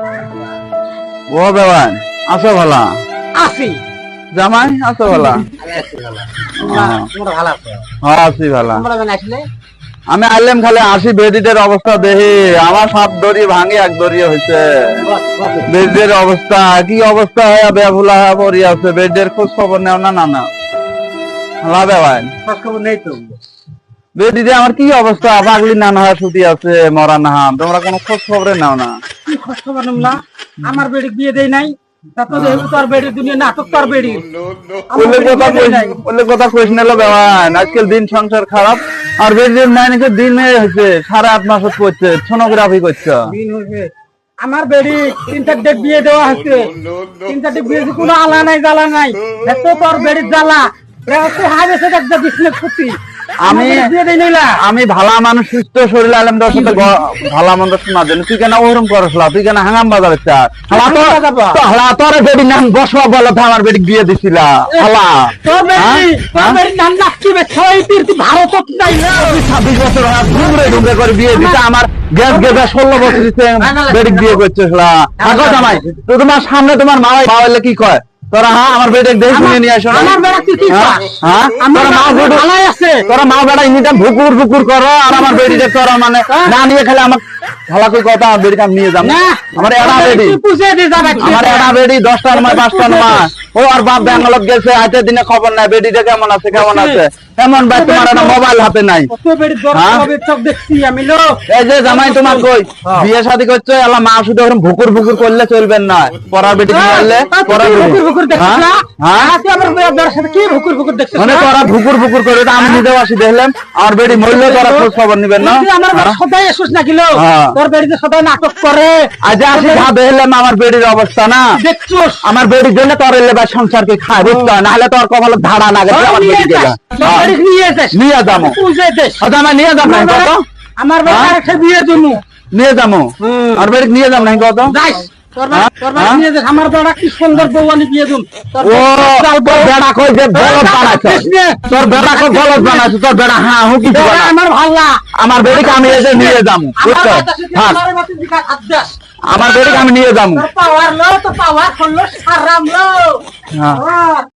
ও বেবান আছো ভালা আছি জামাই আছো ভালা হ্যাঁ আছি ভালা আমি আইলাম খালি আসি বেডিদের অবস্থা দেখি আমার সব দড়ি ভাঙি এক দড়ি হয়েছে বেডের অবস্থা কি অবস্থা হয়ে বেভুলা পড়ি আছে বেডের খোঁজ খবর নেও না না না ভালা বেবান খবর নেই তো বেডিতে আমার কি অবস্থা পাগলি নানা হয় ছুটি আছে মরা না তোমরা কোনো খোঁজ খবরে নাও না কি খোঁজ খবর নিলাম আমার বেড়ি বিয়ে দেই নাই তারপর দেখবো তোর বেড়ি দুনিয়া নাটক তোর বেড়ি বললে কথা কইস নিল বেবান আজকাল দিন সংসার খারাপ আর বেডির নাইনিকে দিন হয়েছে 8.5 মাস পড়ছে সোনোগ্রাফি করছে দিন হয়েছে আমার বেড়ি 3-4 ডেট বিয়ে দেওয়া হচ্ছে 3-4 ডেট বিয়ে কোনো আলা নাই জ্বালা নাই এত তোর বেড়ির জ্বালা তুই হাইবে সে একটা বিজনেস করতি আমি ভালা মানুষ সুস্থ শরীর আলম তোর সাথে ভালা মন্দ শোনা দেন তুই কেন ওরম করছলা তুই কেন হাঙ্গাম বাজার হালা তোর বেডি নাম বসবা বলো আমার বেডি বিয়ে দিছিলা হালা ভারত 26 বছর ঘুরে ঘুরে করে বিয়ে দিছে আমার গ্যাস গেছে 16 বছর দিছে বেডি বিয়ে করছে আগো জামাই তো তোমার সামনে তোমার মা বাবা কি কয় তোরা হ্যাঁ আমার বেডে দেখে শুনে নিয়ে আসো আমার বেড়া কি হ্যাঁ আমার মা বেডে ভালাই আছে তোরা মা বেড়া ইনিটা ভুকুর ভুকুর করো আর আমার বেডিতে তোরা মানে না নিয়ে খেলে আমার ভালা কই কথা আমার বেডিটা নিয়ে যাব না আমার এড়া বেডি পুষে দি যাবে আমার এড়া বেডি 10টার সময় 5টার সময় ও আর বাপ ব্যাঙ্গালোর গেছে আজকে দিনে খবর নাই বেডিটা কেমন আছে এমন ভাই তোমার একটা মোবাইল হাতে নাই কত বেড়ি দরকার সব দেখছি আমি লো এই যে জামাই তোমার কই বিয়ে শাদী করছে আল্লাহ মা শুধু ওরকম ভুকুর ভুকুর করলে চলবেন না পড়ার বেটি নিয়ে পড়ার ভুকুর ভুকুর দেখছিস না হ্যাঁ তুই আমার বেড়ার সাথে কি ভুকুর ভুকুর দেখছিস মানে তোরা ভুকুর ভুকুর করে আমি নিজেও আসি দেখলাম আমার বেটি মরলে তোরা খোঁজ খবর নিবেন না তুই আমার সদাই এসুস না কিলো তোর বেড়িতে সদাই নাটক করে আজ আসি যা দেখলাম আমার বেটির অবস্থা না দেখছস আমার বেটির জন্য তোর এলে বা সংসারকে খায় বুঝতো না হলে তোর কপালে ধাড়া না গেছে আমার বেটি গেলা নিয়ে যাবো আমার নিয়ে যাবো আমার বেটার একটা বিয়ে জন্য নিয়ে যাবো আর বেটি নিয়ে যাবো না কত আমার বেড়া কি সুন্দর বৌয়ানি বিয়ে দিন বেড়া কই যে বলদ বানাচ্ছে তোর বেড়া কই বলদ বানাচ্ছে তোর বেড়া হ্যাঁ হুকি আমার ভাল্লা আমার বেটিকে আমি এসে নিয়ে যাবো আমার বেটিকে আমি নিয়ে যাবো পাওয়ার লো তো পাওয়ার করলো সারাম লো